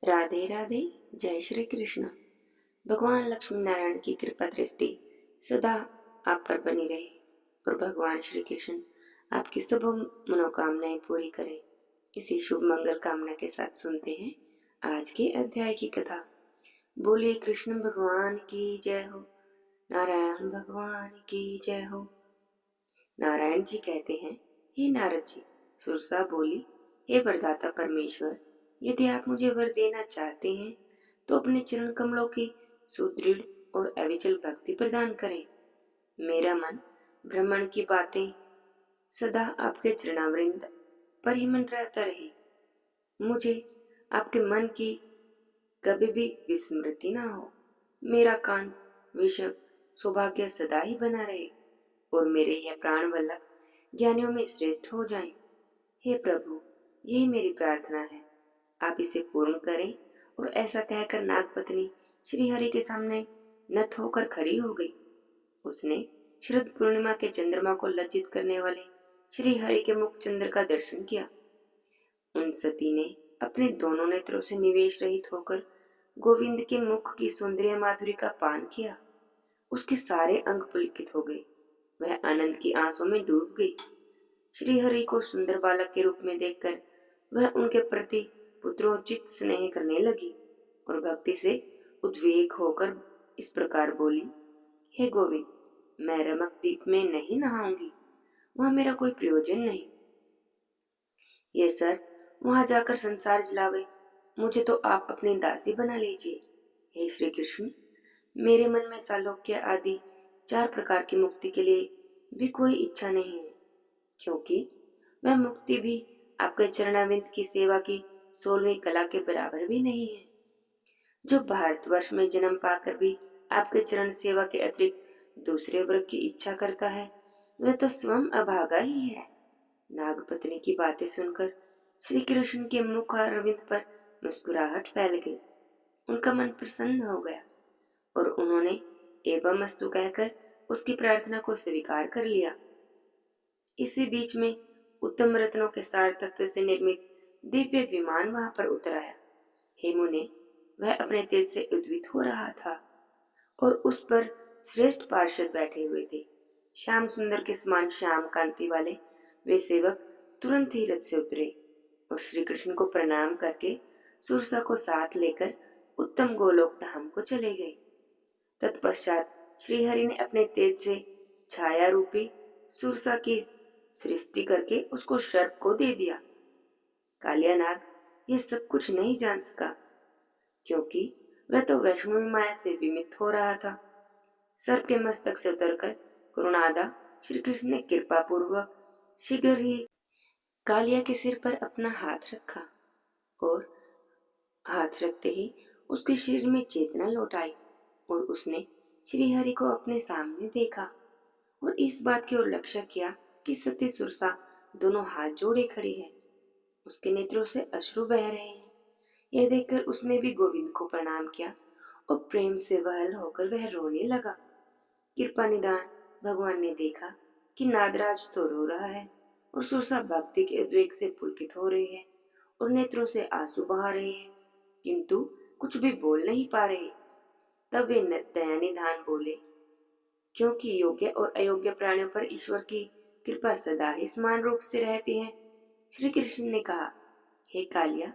राधे राधे। जय श्री कृष्ण। भगवान लक्ष्मी नारायण की कृपा दृष्टि सदा आप पर बनी रहे और भगवान श्री कृष्ण आपकी सब मनोकामनाएं पूरी करें। इसी शुभ मंगल कामना के साथ सुनते हैं आज के अध्याय की कथा। बोलिए कृष्ण भगवान की जय हो, नारायण भगवान की जय हो। नारायण जी कहते हैं, हे नारद जी। सुरसा बोली, हे वरदाता परमेश्वर, यदि आप मुझे वर देना चाहते हैं तो अपने चरण कमलों की सुदृढ़ और अविचल भक्ति प्रदान करें। मेरा मन भ्रमण की बातें सदा आपके चरणावृंद पर ही मंडराता रहे। मुझे आपके मन की कभी भी विस्मृति ना हो। मेरा कांत विषक सौभाग्य सदा ही बना रहे और मेरे यह प्राण वल्लभ ज्ञानियों में श्रेष्ठ हो जाएं। हे प्रभु, यही मेरी प्रार्थना है, आप इसे पूर्ण करें। और ऐसा कहकर नागपत्नी श्री हरि के सामने नत होकर खड़ी हो गई। उसने शरद पूर्णिमा के चंद्रमा को लज्जित करने वाले श्री हरि के मुख चंद्र का दर्शन किया। उन सती ने अपने दोनों नेत्रों से निवेश रहित होकर गोविंद के मुख की सौंदर्य माधुरी का पान किया। उसके सारे अंग पुलकित हो गए। वह आनंद की आंसू में डूब गई। श्री हरि को सुंदर बालक के रूप में देखकर वह उनके प्रति पुत्रोचित स्नेह करने लगी और भक्ति से उद्वेग होकर इस प्रकार बोली, हे गोविंद, मैं रमक द्वीप में नहीं नहाऊंगी, वहां मेरा कोई प्रयोजन नहीं। ये सर वहां जाकर संसार जलावे, मुझे तो आप अपनी दासी बना लीजिए। हे श्री कृष्ण, मेरे मन में सालोक्य आदि 4 प्रकार की मुक्ति के लिए भी कोई इच्छा नहीं है, क्योंकि वह मुक्ति भी आपके चरणाविंद की सेवा की 16वीं कला के बराबर भी नहीं है। जो भारतवर्ष में जन्म पाकर भी आपके चरण सेवा के अतिरिक्त दूसरे वर्ग की इच्छा करता है, वह तो स्वयं अभागा ही है। नागपत्नी की बातें सुनकर श्री कृष्ण के मुख अरविंद पर मुस्कुराहट फैल गई। उनका मन प्रसन्न हो गया और उन्होंने एवं अस्तु कहकर उसकी प्रार्थना को स्वीकार कर लिया। इसी बीच में उत्तम रत्नों के सार तत्व से निर्मित दिव्य विमान वहां पर उतर आया। हे मुने, वह अपने तेज से उद्वित हो रहा था और उस पर श्रेष्ठ पार्षद बैठे हुए थे। श्याम सुंदर के समान श्याम कांति वाले वे सेवक तुरंत ही रथ से उतरे और श्री कृष्ण को प्रणाम करके सुरसा को साथ लेकर उत्तम गोलोक धाम को चले गए। तत्पश्चात श्रीहरि ने अपने तेज से छाया रूपी सुरसा की सृष्टि करके उसको सर्प को दे दिया। कालिया नाग ये सब कुछ नहीं जान सका, क्योंकि वह तो वैष्णवी माया से विमित हो रहा था। सर्प के मस्तक से उतरकर करुणादा श्री कृष्ण ने कृपा पूर्वक शीघ्र ही कालिया के सिर पर अपना हाथ रखा और हाथ रखते ही उसके शरीर में चेतना लौट आई और उसने श्री हरि को अपने सामने देखा और इस बात की ओर लक्ष्य किया कि सती सुरसा दोनों हाथ जोड़े खड़ी है। उसके नेत्रों से अश्रु बह रहे हैं। यह देखकर उसने भी गोविंद को प्रणाम किया और प्रेम से वहल होकर वह रोने लगा। कृपा निदान भगवान ने देखा कि नागराज तो रो रहा है और सुरसा भक्ति के उद्वेग से पुलकित हो रही है और नेत्रों से आंसू बहा रहे हैं, किंतु कुछ भी बोल नहीं पा रहे। तब वे दयानिधान बोले, क्योंकि योग्य और अयोग्य प्राणियों पर ईश्वर की कृपा सदा ही समान रूप से रहती है। श्री कृष्ण ने कहा, हे कालिया,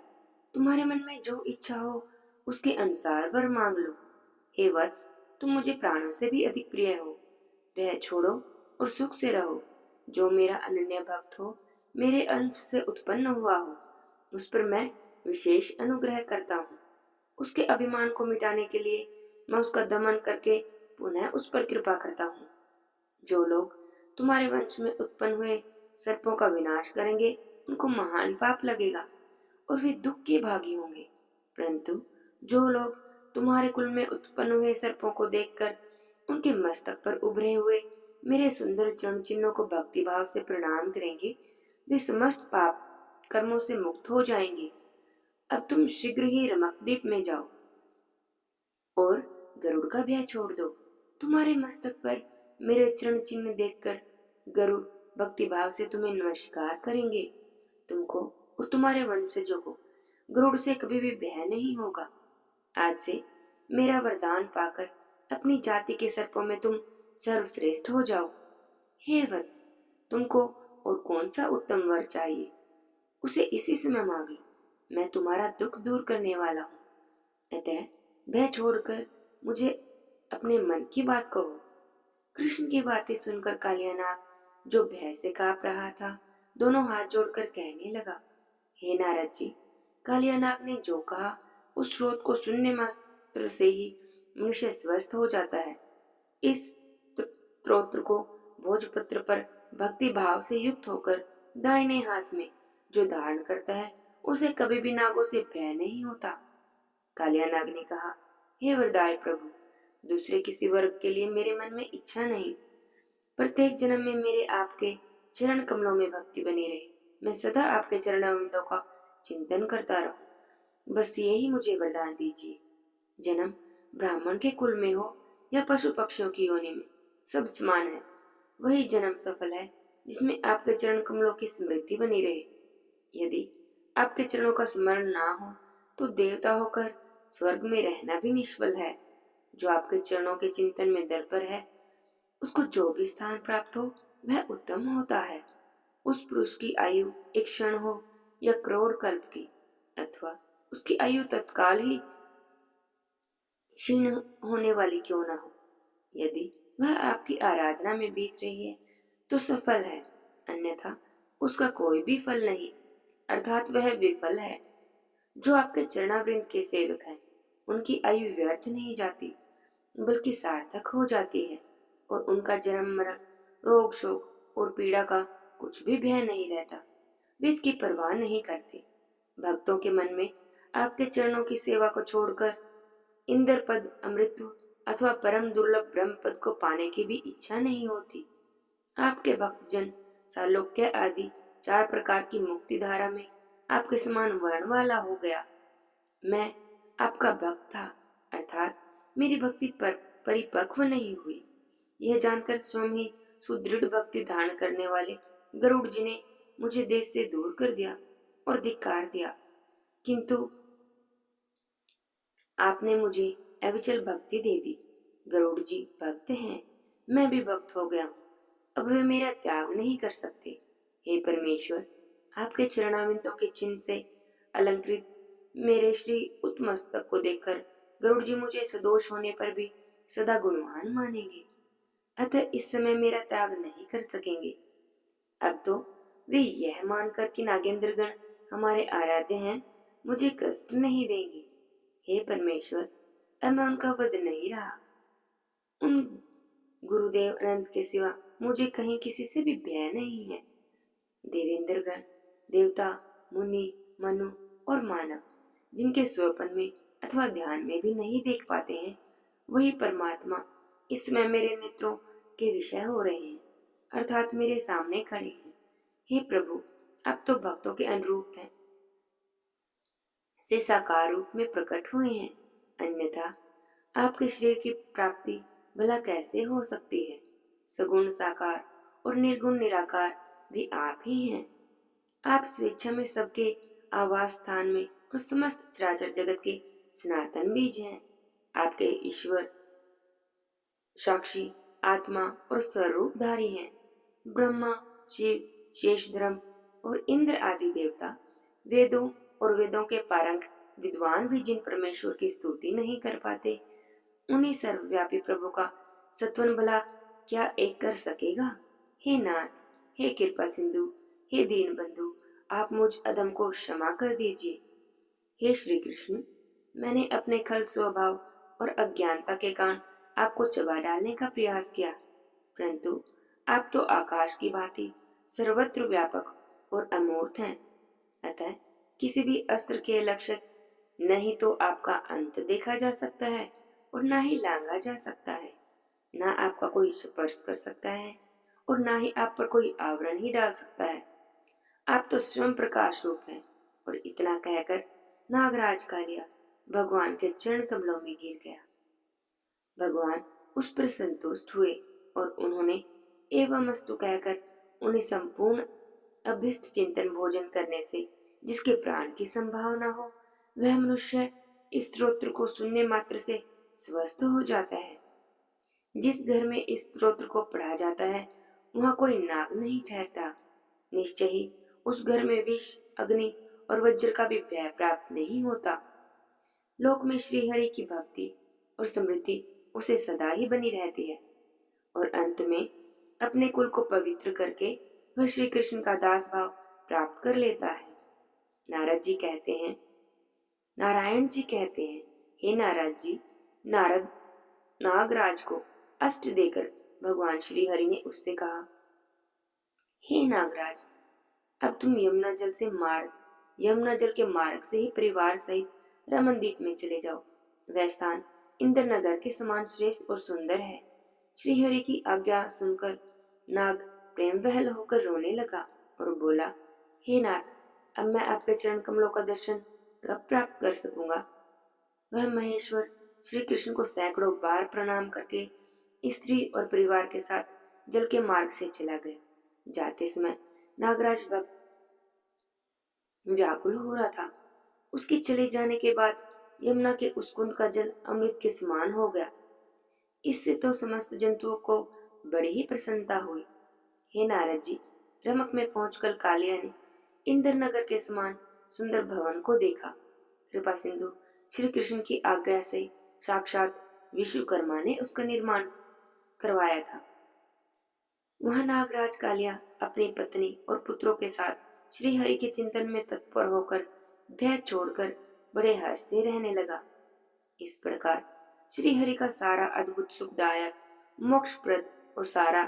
तुम्हारे मन में जो इच्छा हो उसके अनुसार वर मांग लो। हे वत्स, तुम मुझे प्राणों से भी अधिक प्रिय हो, वह छोड़ो और सुख से रहो। जो मेरा अनन्य भक्त हो, मेरे अंश से उत्पन्न हुआ हो, उस पर मैं विशेष अनुग्रह करता हूँ। उसके अभिमान को मिटाने के लिए मैं उसका दमन करके पुनः उस पर कृपा करता हूँ। जो लोग तुम्हारे वंश में उत्पन्न हुए सर्पों का विनाश करेंगे, उनको महान पाप लगेगा और वे दुख के भागी होंगे। परंतु जो लोग तुम्हारे कुल में उत्पन्न हुए सर्पों को देखकर उनके मस्तक पर उभरे हुए मेरे सुंदर चरण चिन्हों को भक्ति भाव से प्रणाम करेंगे, वे समस्त पाप कर्मों से मुक्त हो जाएंगे। अब तुम शीघ्र ही रमकद्वीप में जाओ और गरुड़ का भय छोड़ दो। तुम्हारे मस्तक पर मेरे चरण चिन्ह देखकर गरुड़ भक्ति भाव से तुम्हें नमस्कार करेंगे। तुमको और तुम्हारे वंशजों को गरुड़ से कभी भी भय नहीं होगा। आज से मेरा वरदान पाकर अपनी जाति के सर्पों में तुम सर्वश्रेष्ठ हो जाओ। हे वत्स, तुमको और कौन सा उत्तम वर चाहिए, उसे इसी समय मांग लो। मैं तुम्हारा दुख दूर करने वाला हूँ। अतः भय छोड़कर मुझे अपने मन की बात कहो। कृष्ण की बातें सुनकर कालियानाग, जो भय से कांप रहा था, दोनों हाथ जोड़कर कहने लगा, हे नारद जी, कालियानाग ने जो कहा उस स्रोत को सुनने मात्र से ही मनुष्य स्वस्थ हो जाता है। इस स्तोत्र को भोजपत्र पर भक्ति भाव से युक्त होकर दाहिने हाथ में जो धारण करता है, उसे कभी भी नागों से भय नहीं होता। कालियानाग ने कहा, हे वरदाय प्रभु, दूसरे किसी वर्ग के लिए मेरे मन में इच्छा नहीं। प्रत्येक जन्म में मेरे आपके चरण कमलों में भक्ति बनी रहे। मैं सदा आपके चरणारविंदों का चिंतन करता रहूं। बस यही मुझे वरदान दीजिए। जन्म ब्राह्मण के कुल में हो या पशु पक्षियों की योनि में, सब समान है। वही जन्म सफल है जिसमें आपके चरण कमलों की स्मृति बनी रहे। यदि आपके चरणों का स्मरण ना हो तो देवता होकर स्वर्ग में रहना भी निष्फल है। जो आपके चरणों के चिंतन में तत्पर है, उसको जो भी स्थान प्राप्त हो वह उत्तम होता है। उस पुरुष की आयु एक क्षण हो या करोड़ कल्प की, अथवा उसकी आयु तत्काल ही क्षीण होने वाली क्यों न हो, यदि वह आपकी आराधना में बीत रही है तो सफल है, अन्यथा उसका कोई भी फल नहीं, अर्थात वह विफल है। जो आपके चरणावृंद के सेवक हैं, उनकी आयु व्यर्थ नहीं जाती बल्कि सार्थक हो जाती है, और उनका जन्म मरण, रोग शोक और पीड़ा का कुछ भी भय नहीं रहता। वे इसकी परवाह नहीं करते। भक्तों के मन में आपके चरणों की सेवा को छोड़कर इंद्र पद, अमृतत्व अथवा परम दुर्लभ ब्रह्म पद को पाने की भी इच्छा नहीं होती। आपके भक्तजन सालोक्य आदि 4 प्रकार की मुक्ति धारा में आपके समान वर्ण वाला हो गया। मैं आपका भक्त था, अर्थात मेरी भक्ति पर परिपक्व नहीं हुई। यह जानकर स्वयं ही सुदृढ़ भक्ति धारण करने वाले गरुड़ जी ने मुझे देश से दूर कर दिया और धिक्कार दिया, किंतु आपने मुझे अविचल भक्ति दे दी। गरुड़ जी भक्त हैं, मैं भी भक्त हो गया हूँ। अब वे मेरा त्याग नहीं कर सकते। हे परमेश्वर, आपके चरणाविंदों के चिन्ह से अलंकृत मेरे श्री उत्मस्तक को देखकर गरुड़ जी मुझे सदोष होने पर भी सदा गुणवान मानेंगे, अतः इस समय मेरा त्याग नहीं कर सकेंगे। अब तो वे यह मानकर कि नागेंद्रगण हमारे आराध्य हैं, मुझे कष्ट नहीं देंगे। हे परमेश्वर, अब मैं उनका वध नहीं रहा। उन गुरुदेव अनंत के सिवा मुझे कहीं किसी से भी भय नहीं है। देवेंद्रगण, देवता, मुनि, मनु और मानव जिनके स्वपन में अथवा ध्यान में भी नहीं देख पाते हैं, वही परमात्मा इस समय मेरे नेत्रों के विषय हो रहे हैं, अर्थात मेरे सामने खड़े हैं। हे प्रभु, आप तो भक्तों के अनुरूप हैं से साकार रूप में प्रकट हुए हैं, अन्यथा आपके श्रेय की प्राप्ति भला कैसे हो सकती है। सगुण साकार और निर्गुण निराकार भी आप ही हैं। आप स्वेच्छा में सबके आवास स्थान में और समस्त चराचर जगत के सनातन बीज हैं। आपके ईश्वर साक्षी आत्मा और स्वरूपधारी हैं। ब्रह्मा, शिव, शेषधर्म और इंद्र आदि देवता, वेदों और वेदों के पारंग विद्वान भी जिन परमेश्वर की स्तुति नहीं कर पाते, उन्हीं सर्वव्यापी प्रभु का सत्वन भला क्या एक कर सकेगा। हे नाथ, हे कृपा सिंधु, हे दीन बंधु, आप मुझ अधम को क्षमा कर दीजिए। हे श्री कृष्ण, मैंने अपने खल स्वभाव और अज्ञानता के कारण आपको चबा डालने का प्रयास किया, परंतु आप तो आकाश की भांति सर्वत्र व्यापक और अमूर्त हैं। अतः किसी भी अस्त्र के लक्ष्य न ही तो आपका अंत देखा जा सकता है और न ही लांघा जा सकता है। न आपका कोई स्पर्श कर सकता है और न ही आप पर कोई आवरण ही डाल सकता है। आप तो स्वयं प्रकाश रूप हैं। और इतना कहकर नागराज कालिया भगवान के चरण कमलों में गिर गया। भगवान उस पर संतुष्ट हुए और उन्होंने एवं अस्तु कहकर उन्हें संपूर्ण अभिष्ट चिंतन भोजन करने से जिसके प्राण की संभावना हो, वह मनुष्य इस स्तोत्र को सुनने मात्र से स्वस्थ हो जाता है। जिस घर में इस स्तोत्र को पढ़ा जाता है, वहां कोई नाग नहीं ठहरता। निश्चय ही उस घर में विष, अग्नि और वज्र का भी भय प्राप्त नहीं होता। लोक में श्री हरि की भक्ति और समृद्धि उसे सदा ही बनी रहती है और अंत में अपने कुल को पवित्र करके वह श्री कृष्ण का दास भाव प्राप्त कर लेता है। नारायण जी कहते हैं, हे नारद जी, नारद नागराज को अष्ट देकर भगवान श्री हरि ने उससे कहा, हे नागराज, अब तुम यमुना जल के मार्ग से ही परिवार सहित रमनदीप में चले जाओ। वह स्थान इंद्र नगर के समान श्रेष्ठ और सुंदर है। श्री हरि की आज्ञा सुनकर नाग प्रेम वहल होकर रोने लगा और बोला, हे नाथ, अब मैं आपके चरण कमलों का दर्शन कब प्राप्त कर सकूंगा। वह महेश्वर श्री कृष्ण को सैकड़ों बार प्रणाम करके स्त्री और परिवार के साथ जल के मार्ग से चला गया। जाते समय नागराज भक्त व्याकुल हो रहा था। उसके चले जाने के बाद यमुना के उस कुंड का जल अमृत के समान हो गया। इससे तो समस्त जंतुओं को बड़ी ही प्रसन्नता हुई। हे नारद जी, रमक में पहुंचकर कालिया ने इंद्र नगर के समान सुंदर भवन को देखा। कृपा सिंधु श्री कृष्ण की आज्ञा से साक्षात विश्वकर्मा ने उसका निर्माण करवाया था। वहां नागराज कालिया अपनी पत्नी और पुत्रों के साथ श्री हरि के चिंतन में तत्पर होकर भय छोड़कर बड़े हर्ष से रहने लगा। इस प्रकार श्री हरि का सारा अद्भुत सुखदायक मोक्षप्रद और सारा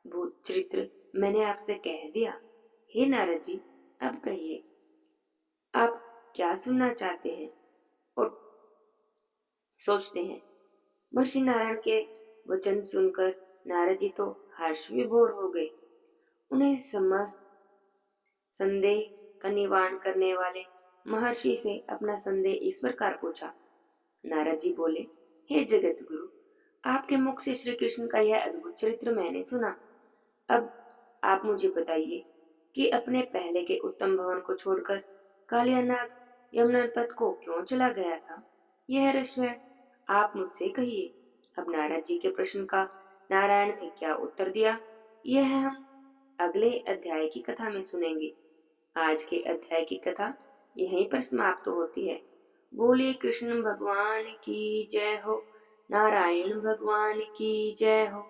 भूत चरित्र मैंने आपसे कह दिया। हे नारद जी, अब कहिए, आप क्या सुनना चाहते हैं और सोचते हैं। महर्षि नारायण के वचन सुनकर नारद जी तो हर्ष विभोर हो गए। उन्हें समस्त संदेह का निवारण करने वाले महर्षि से अपना संदेह इस प्रकार पूछा। नारद जी बोले, हे जगत गुरु, आपके मुख से श्री कृष्ण का यह अद्भुत चरित्र मैंने सुना। अब आप मुझे बताइए कि अपने पहले के उत्तम भवन को छोड़कर कालिया नाग यमुना तट को क्यों चला गया था। यह रहस्य आप मुझसे कहिए। अब नारद जी के प्रश्न का नारायण ने क्या उत्तर दिया, यह हम अगले अध्याय की कथा में सुनेंगे। आज के अध्याय की कथा यहीं पर समाप्त होती है। बोलिए कृष्ण भगवान की जय हो, नारायण भगवान की जय हो।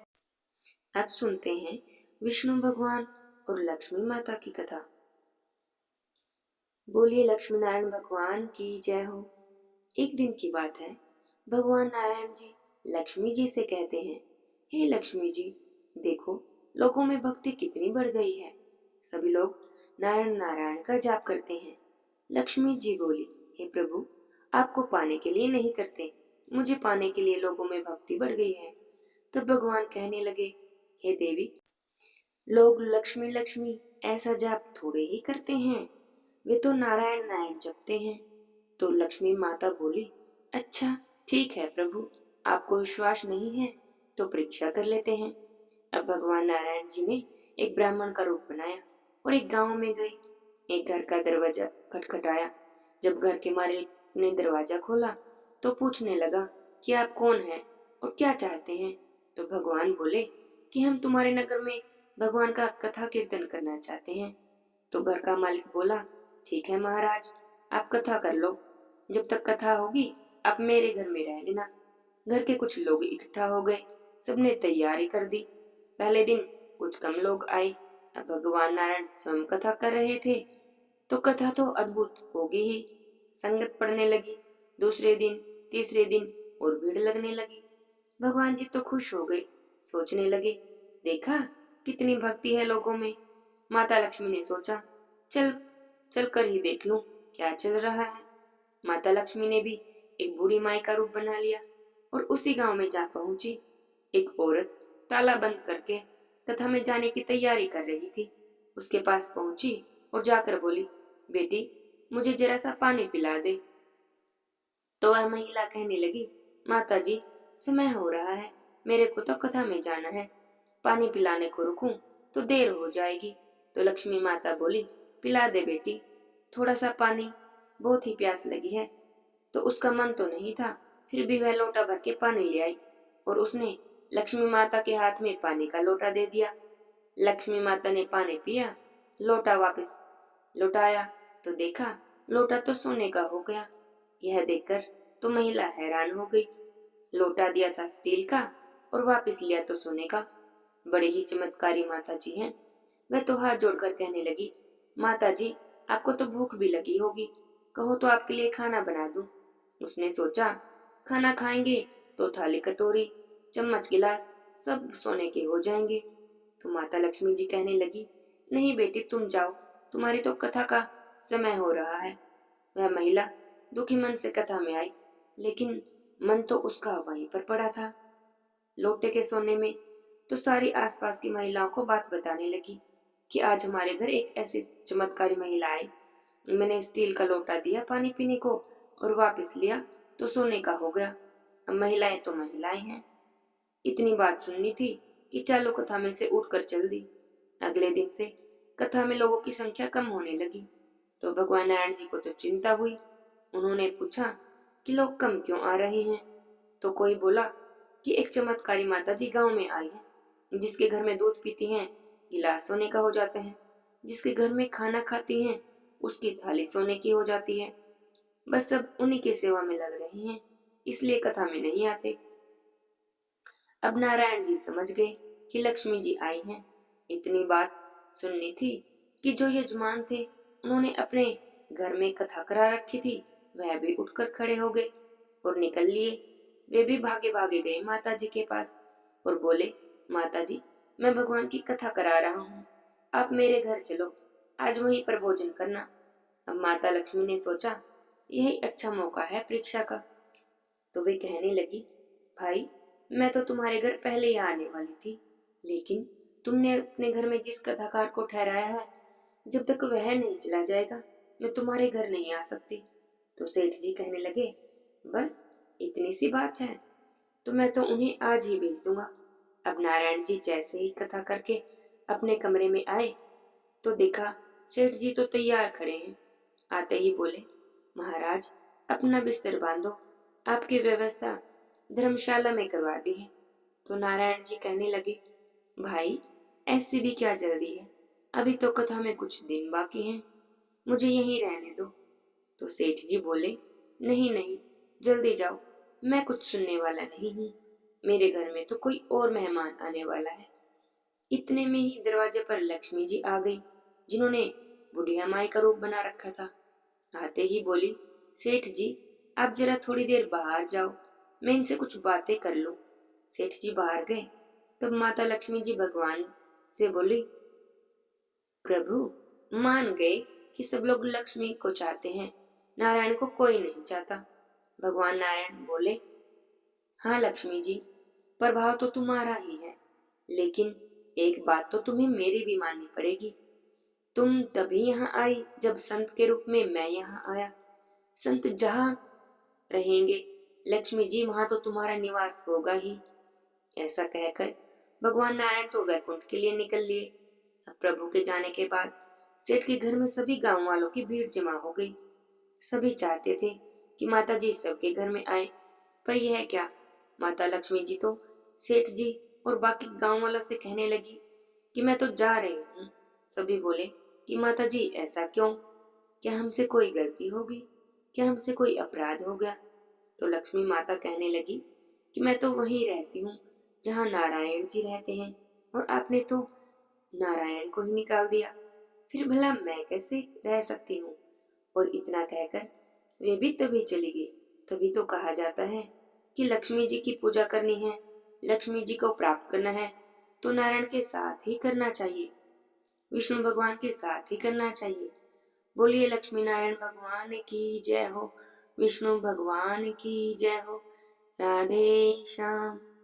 अब सुनते हैं विष्णु भगवान और लक्ष्मी माता की कथा। बोलिए लक्ष्मी नारायण भगवान की जय हो। एक दिन की बात है, भगवान नारायण जी लक्ष्मी जी से कहते हैं, हे लक्ष्मी जी, देखो लोगों में भक्ति कितनी बढ़ गई है। सभी लोग नारायण नारायण का जाप करते हैं। लक्ष्मी जी बोली, हे प्रभु, आपको पाने के लिए नहीं करते, मुझे पाने के लिए लोगों में भक्ति बढ़ गई है। तब भगवान कहने लगे, हे देवी, लोग लक्ष्मी लक्ष्मी ऐसा जाप थोड़े ही करते हैं, वे तो नारायण नारायण जपते हैं। तो लक्ष्मी माता बोली, अच्छा ठीक है प्रभु, आपको विश्वास नहीं है तो परीक्षा कर लेते हैं। अब भगवान नारायण जी ने एक ब्राह्मण का रूप बनाया और एक गांव में गए। एक घर का दरवाजा खटखटाया। जब घर के मालिक ने दरवाजा खोला तो पूछने लगा कि आप कौन हैं और क्या चाहते हैं। तो भगवान बोले कि हम तुम्हारे नगर में भगवान का कथा कीर्तन करना चाहते हैं। तो घर का मालिक बोला, ठीक है महाराज, आप कथा कर लो। जब तक कथा होगी आप मेरे घर में रह लेना। घर के कुछ लोग इकट्ठा हो गए। सबने तैयारी कर दी। पहले दिन कुछ कम लोग आए। अब भगवान नारायण स्वयं कथा कर रहे थे तो कथा तो अद्भुत होगी ही। संगत पड़ने लगी। दूसरे दिन, तीसरे दिन और भीड़ लगने लगी। भगवान जी तो खुश हो गए। सोचने लगे, देखा कितनी भक्ति है लोगों में। माता लक्ष्मी ने सोचा, चल कर ही देख लूं क्या चल रहा है। माता लक्ष्मी ने भी एक बूढ़ी माई का रूप बना लिया और उसी गांव में जा पहुंची। एक औरत ताला बंद करके कथा में जाने की तैयारी कर रही थी। उसके पास पहुंची और जाकर बोली, बेटी मुझे जरा सा पानी पिला दे। तो वह महिला कहने लगी, माता जी समय हो रहा है, मेरे को तो कथा में जाना है, पानी पिलाने को रुकूं तो देर हो जाएगी। तो लक्ष्मी माता बोली, पिला दे बेटी, थोड़ा सा पानी, बहुत ही प्यास लगी है। तो उसका मन तो नहीं था, फिर भी वह लोटा भर के पानी ले आई और उसने लक्ष्मी माता के हाथ में पानी का लोटा दे दिया। लक्ष्मी माता ने पानी पिया, लोटा वापस लौटाया तो देखा लोटा तो सोने का हो गया। यह देखकर तो महिला हैरान हो गई। लोटा दिया था स्टील का और वापस लिया तो सोने का। बड़े ही चमत्कारी माता जी हैं। वह तो हाथ जोड़कर कहने लगी, माता जी आपको तो भूख भी लगी होगी, कहो तो आपके लिए खाना बना दूं। उसने सोचा खाना खाएंगे तो थाली कटोरी चम्मच गिलास सब सोने के हो जाएंगे। तो माता लक्ष्मी जी कहने लगी, नहीं बेटी तुम जाओ, तुम्हारी तो कथा का समय हो रहा है। वह महिला दुखी मन से कथा में आई, लेकिन मन तो उसका वहीं पर पड़ा था लोटे के सोने में। तो सारी आसपास की महिलाओं को बात बताने लगी कि आज हमारे घर एक ऐसी चमत्कारी महिला आई, मैंने स्टील का लोटा दिया पानी पीने को और वापस लिया तो सोने का हो गया। अब महिलाएं तो महिलाएं हैं। इतनी बात सुननी थी कि चालू कथा में से उठकर चल दी। अगले दिन से कथा में लोगों की संख्या कम होने लगी। तो भगवान नारायण जी को तो चिंता हुई। उन्होंने पूछा कि लोग कम क्यों आ रहे हैं। तो कोई बोला कि एक चमत्कारी माता जी गांव में आई है, जिसके घर में दूध पीती हैं गिलास सोने का हो जाते हैं, जिसके घर में खाना खाती हैं उसकी थाली सोने की हो जाती है। बस सब उन्हीं की सेवा में लग रहे हैं, इसलिए कथा में नहीं आते। अब नारायण जी समझ गए कि लक्ष्मी जी आई हैं। इतनी बात सुननी थी कि जो यजमान थे उन्होंने अपने घर में कथा करा रखी थी, वह भी उठकर खड़े हो गए और निकल लिए। वे भी भागे भागे गए माता जी के पास और बोले, माता जी मैं भगवान की कथा करा रहा हूँ, आप मेरे घर चलो, आज वहीं पर भोजन करना। अब माता लक्ष्मी ने सोचा यही अच्छा मौका है परीक्षा का। तो वे कहने लगी, भाई मैं तो तुम्हारे घर पहले ही आने वाली थी, लेकिन तुमने अपने घर में जिस कथाकार को ठहराया है, जब तक वह नहीं चला जाएगा मैं तुम्हारे घर नहीं आ सकती। तो सेठ जी कहने लगे, बस इतनी सी बात है, तो मैं तो उन्हें आज ही भेज दूंगा। अब नारायण जी जैसे ही कथा करके अपने कमरे में आए तो देखा सेठ जी तो तैयार खड़े हैं। आते ही बोले, महाराज अपना बिस्तर बांधो, आपकी व्यवस्था धर्मशाला में करवा दी है। तो नारायण जी कहने लगे, भाई ऐसी भी क्या जल्दी है, अभी तो कथा में कुछ दिन बाकी हैं, मुझे यहीं रहने दो। तो सेठ जी बोले, नहीं नहीं जल्दी जाओ, मैं कुछ सुनने वाला नहीं हूँ, मेरे घर में तो कोई और मेहमान आने वाला है। इतने में ही दरवाजे पर लक्ष्मी जी आ गई, जिन्होंने बुढ़िया माई का रूप बना रखा था। आते ही बोली, सेठ जी आप जरा थोड़ी देर बाहर जाओ, मैं इनसे कुछ बातें कर लूं। सेठ जी बाहर गए। तब माता लक्ष्मी जी भगवान से बोली, प्रभु मान गए कि सब लोग लक्ष्मी को चाहते हैं, नारायण को कोई नहीं चाहता। भगवान नारायण बोले, हाँ लक्ष्मी जी प्रभाव तो तुम्हारा ही है, लेकिन एक बात तो तुम्हें मेरी भी माननी पड़ेगी। तुम तभी यहाँ आई जब संत के रूप में मैं यहाँ आया। संत जहाँ रहेंगे लक्ष्मी जी वहां तो तुम्हारा निवास होगा ही। ऐसा कहकर भगवान नारायण तो वैकुंठ के लिए निकल लिए। अब प्रभु के जाने के बाद सेठ के घर में सभी गांव वालों की भीड़ जमा हो गई। सभी चाहते थे कि माता जी सबके घर में आए, पर यह क्या, माता लक्ष्मी जी तो सेठ जी और बाकी गांव वालों से कहने लगी कि मैं तो जा रही हूँ। सभी बोले कि माता जी ऐसा क्यों, क्या हमसे कोई गलती होगी, क्या हमसे कोई अपराध हो गया। तो लक्ष्मी माता कहने लगी कि मैं तो वहीं रहती हूँ जहाँ नारायण जी रहते हैं, और आपने तो नारायण को ही निकाल दिया, फिर भला मैं कैसे रह सकती हूँ। और इतना कहकर वे भी तभी चली गई। तभी तो कहा जाता है कि लक्ष्मी जी की पूजा करनी है, लक्ष्मी जी को प्राप्त करना है तो नारायण के साथ ही करना चाहिए, विष्णु भगवान के साथ ही करना चाहिए। बोलिए लक्ष्मी नारायण भगवान की जय हो, विष्णु भगवान की जय हो। राधे श्याम।